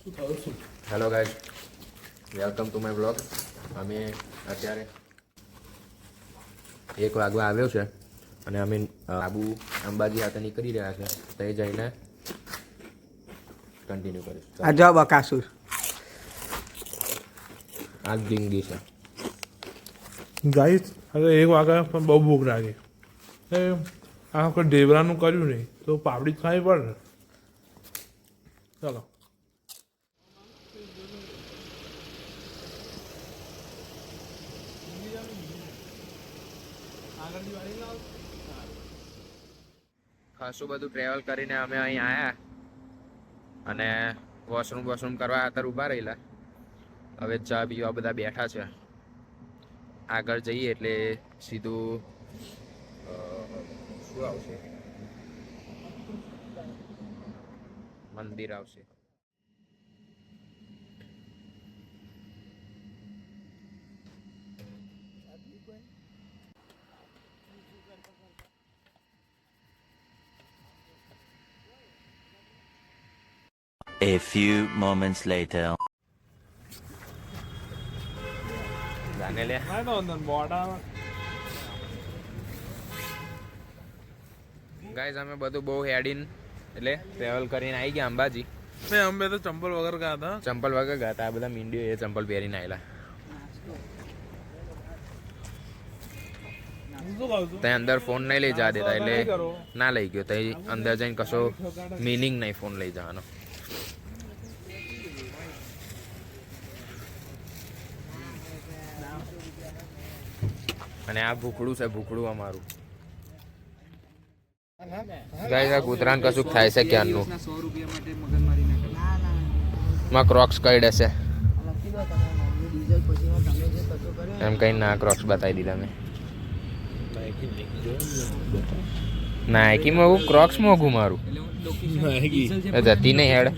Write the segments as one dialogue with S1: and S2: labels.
S1: Hello guys, welcome to my blog. અમે અત્યારે 1 વાગવા આવ્યો છે અને અમે આબુ અંબાજી ખાતે નીકળી રહ્યા છે. તે જઈને કન્ટિન્યુ કરીશું.
S2: આ જો બકાસુર
S1: આ જિંદગી છે
S3: ગાઈસ. હવે 1 વાગ્યા પણ બહુ ભૂખ લાગી. આ વખત ઢેબરાનું કર્યું નહીં તો પાપડી ખાવી પડે ને. ચાલો.
S1: ખાસું બધું ટ્રેવલ કરીને અમે અહીં આવ્યા અને વોશરૂમ કરવા અત્યારે ઊભા રહેલા. હવે ચા પીવા બધા બેઠા છે. આગળ જઈએ એટલે સીધું શું આવશે? મંદિર આવશે.
S4: A few moments later.
S1: જાને લે ગાઈઝ, અમે બધું બહુ હેડીન એટલે ટ્રેવલ કરીને આવી ગયા અંબાજી.
S3: અમે તો ચંપલ વગર ગયા હતા.
S1: ચંપલ વગર ગયા હતા. આ બધા મીંડીઓ એ ચંપલ પહેરીને આવેલા. ત્યાં અંદર ફોન નહીં લઈ જવા દેતા એટલે ના લઈ ગયો. ત્યાં અંદર જઈને કશો મિનિંગ નહીં ફોન લઈ જવાનો. અને આ ભૂખડું છે, ભૂખડું અમારું. ગાઈસ, આ કૂતરાને કશું થાય છે ક્યારનું. માં ક્રોક્સ કઈ દેશે એમ કઈ ના ક્રોક્સ બતાવી દીધા મેં. નાઇકી મોંઘું, ક્રોક્સ મોંઘું મારું. જતી નહીં હેડ.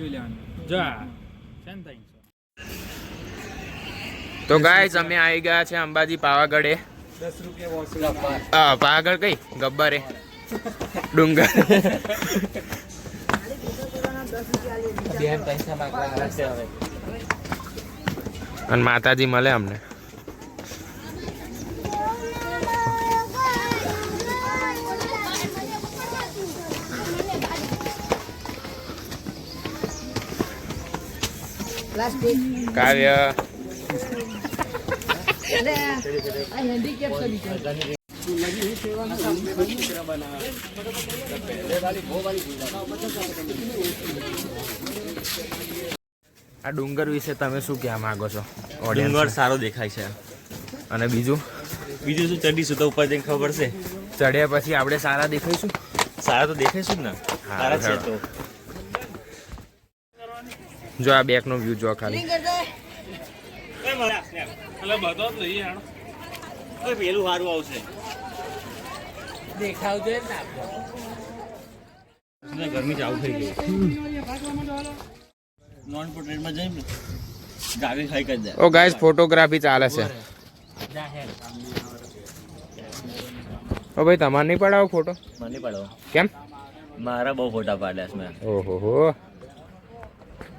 S1: તો ગાઈસ, અમે આવી ગયા છે અંબાજી પાવાગઢે. પાવાગઢ કઈ ગબ્બરે ડુંગર. અને માતાજી મળે અમને. કાવ્ય આ ડુંગર વિશે તમે શું કહેવા માંગો છો?
S5: ડુંગર સારો દેખાય છે.
S1: અને બીજું
S5: શું ચડીશું તો ઉપર જઈને ખબર છે.
S1: ચડ્યા પછી આપણે સારા દેખાઈશું.
S5: સારા તો દેખાઈશું ને. સારા છે તો
S1: જો આ બેક નો વ્યૂ જો ખાલી.
S5: પેલું સારું આવશે. ગરમી ચાલુ થઈ ગઈ. નોન પોર્ટ્રેટમાં જઈને ગાવી ખાઈ કરી દે.
S1: ઓ ગાઈસ, ફોટોગ્રાફી ચાલે છે. ઓ ભાઈ, તમારે નહીં પડાવો ફોટો?
S5: મને પડો.
S1: કેમ?
S5: મારા બહુ ફોટા પાડ્યા છે મેં.
S1: ઓહો હો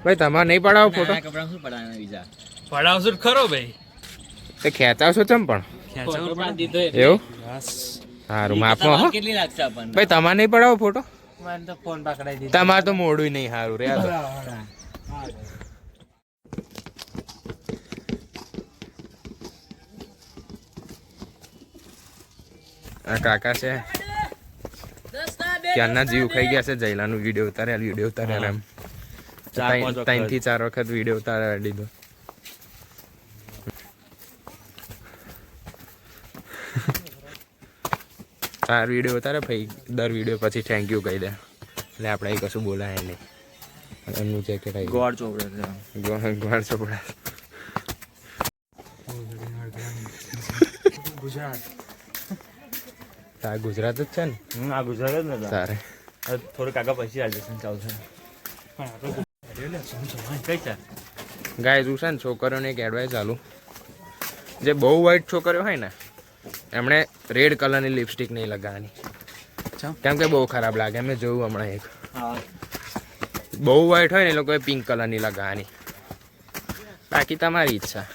S1: ભાઈ, તમારે નહીં પડાવો ફોટો?
S5: કપડા શું પડાવવાના બીજા?
S3: પડાવશું ખરો ભાઈ.
S1: તે ખેંચાવશો ચમ પણ? એવું સારું, માપમાં હો.
S5: કેટલી લાગશે આપણને?
S1: ભાઈ, તમારે નહીં પડાવો ફોટો?
S2: મને તો ફોન પકડાઈ દીધો.
S1: તમારે તો મોડું નહીં સારું રે. આ કાકા છે, ક્યારના જીવ ખાઈ ગયા છે. જયલાનું વિડીયો ઉતાર્યા એમ 3 થી 4 વખત વિડીયો ઉતાર્યા દીધો. ચાર વિડીયો ઉતારે ભાઈ. દર વિડીયો પછી થેન્ક યુ કહી દે એટલે આપણે કશું બોલાય નહીં. એમનું જેકેટ આવી
S5: ગોળ ચોપડે છે.
S1: ગોળ ચોપડા.
S3: ગુજરાત
S1: ગુજરાત જ છે ને?
S5: આ ગુજરાત જ ને.
S1: તારે
S5: થોડું કાકા પછી રાજસ્થાન ચાલુ છે. કઈ છે
S1: ગાય શું છે ને, છોકરીઓને એક એડવાઇસ ચાલુ. જે બહુ વ્હાઈટ છોકરીઓ હોય ને એમણે રેડ કલરની લિપસ્ટિક નહીં લગાવવાની. કેમ કે બહુ ખરાબ લાગે. મેં જોયું હમણાં એક બહુ વ્હાઈટ હોય ને એ લોકોએ પિંક કલરની લગાવવાની. બાકી તમારી ઈચ્છા.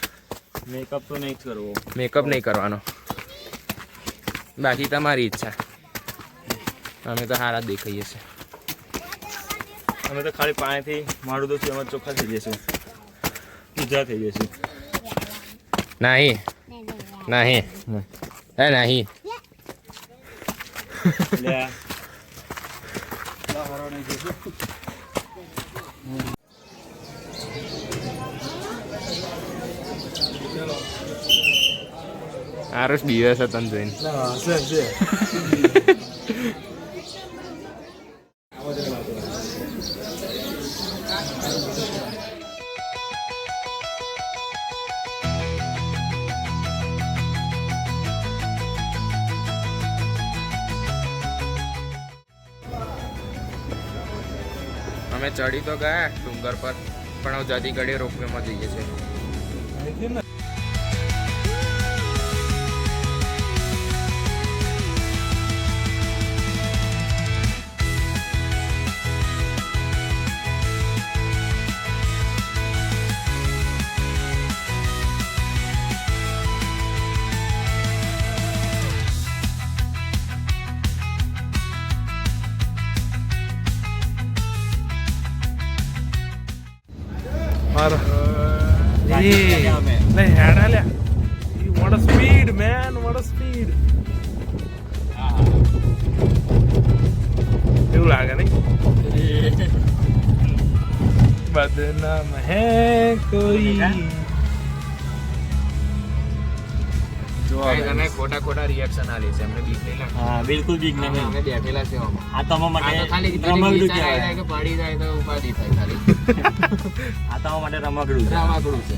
S5: મેકઅપ તો નહીં જ કરવો.
S1: મેકઅપ નહીં કરવાનો, બાકી તમારી ઈચ્છા. અમે તો સારા જ દેખાઈએ છીએ.
S5: અમે તો ખાલી પાણીથી મારું તો એમાં ચોખ્ખા થઈ જશું, ઉજા થઈ જશું.
S1: નહીં નહીં હે નહીં.
S5: લે
S1: આરુષ બીવે છે તને જોઈને. અમે ચડી તો ગયા ડુંગર પર, પણ હવે જતી ઘડી રોપવેમાં જઈએ છીએ.
S3: મારો
S5: અમે
S3: નહીં હેડા લ્યા. What a speed man, what a speed. એવું લાગે નહીં? બદનામ હે કોઈ.
S1: તમે ખોટા ખોટા રિએક્શન આલે છે, અમને બીક નહીં લાગે.
S5: હા બિલકુલ બીક નહીં.
S1: અમે બેઠેલા છે આમાં.
S5: આ તો અમારા
S1: આ તો
S5: માટે
S1: ખાલી
S5: રમકડું
S1: વિચાર આવી
S5: કહેવાય.
S1: જાય કે પડી જાય તો ઉપાધિ થાય ખાલી.
S5: આ તો અમારા માટે રમકડું છે.
S1: રામાકડું છે,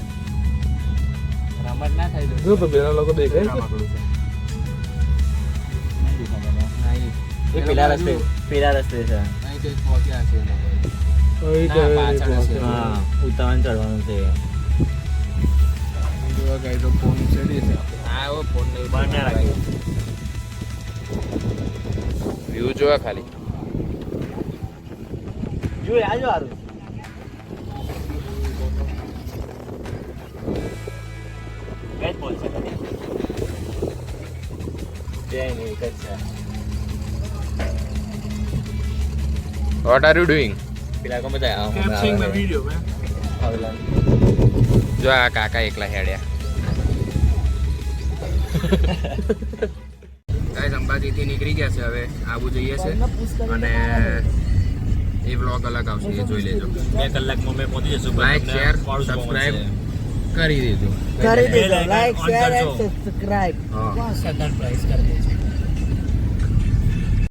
S1: રમત ના થાય તો
S3: જો તો પેલા લોકો દેખાય છે.
S1: રામાકડું છે.
S5: નહીં દેખાતા.
S1: નહીં.
S5: એ પેલા રસ્તે છે.
S1: અહીં કંઈક પહોંચ્યા છે એ લોકો.
S3: ઓય તો
S1: ના, પાછળ છે.
S5: હા ઉતાવળ ચડવાનું છે.
S1: જોવા ગઈ તો ફોન ચડી છે. હા એવો ફોન નહીં
S5: બંધ ના રાખી.
S1: વ્યૂ જોવા ખાલી.
S5: જો આજો હારું. કઈ જ બોલ છે કદી. જય નહીં કઈ છે.
S1: What are you doing?
S5: પેલા ગમે ત્યાં
S3: Capturing the video, man.
S1: જો આ કાકા એકલા હેડ્યા. ગાઈસ અંબાજીથી નીકળી ગયા છે, હવે આબુ જઈએ છે અને એ વ્લોગ અલગ આવશે, એ જોઈ લેજો.
S5: 2 કલાકમાં મેં પહોંચી જશું.
S1: લાઈક શેર સબસ્ક્રાઇબ કરી દેજો.
S2: કરી દેજો
S5: Like,
S2: લાઈક
S5: on
S2: શેર
S5: કરજો.
S2: And subscribe.
S1: હા
S2: સદન પ્રાઇસ કરી દેજો.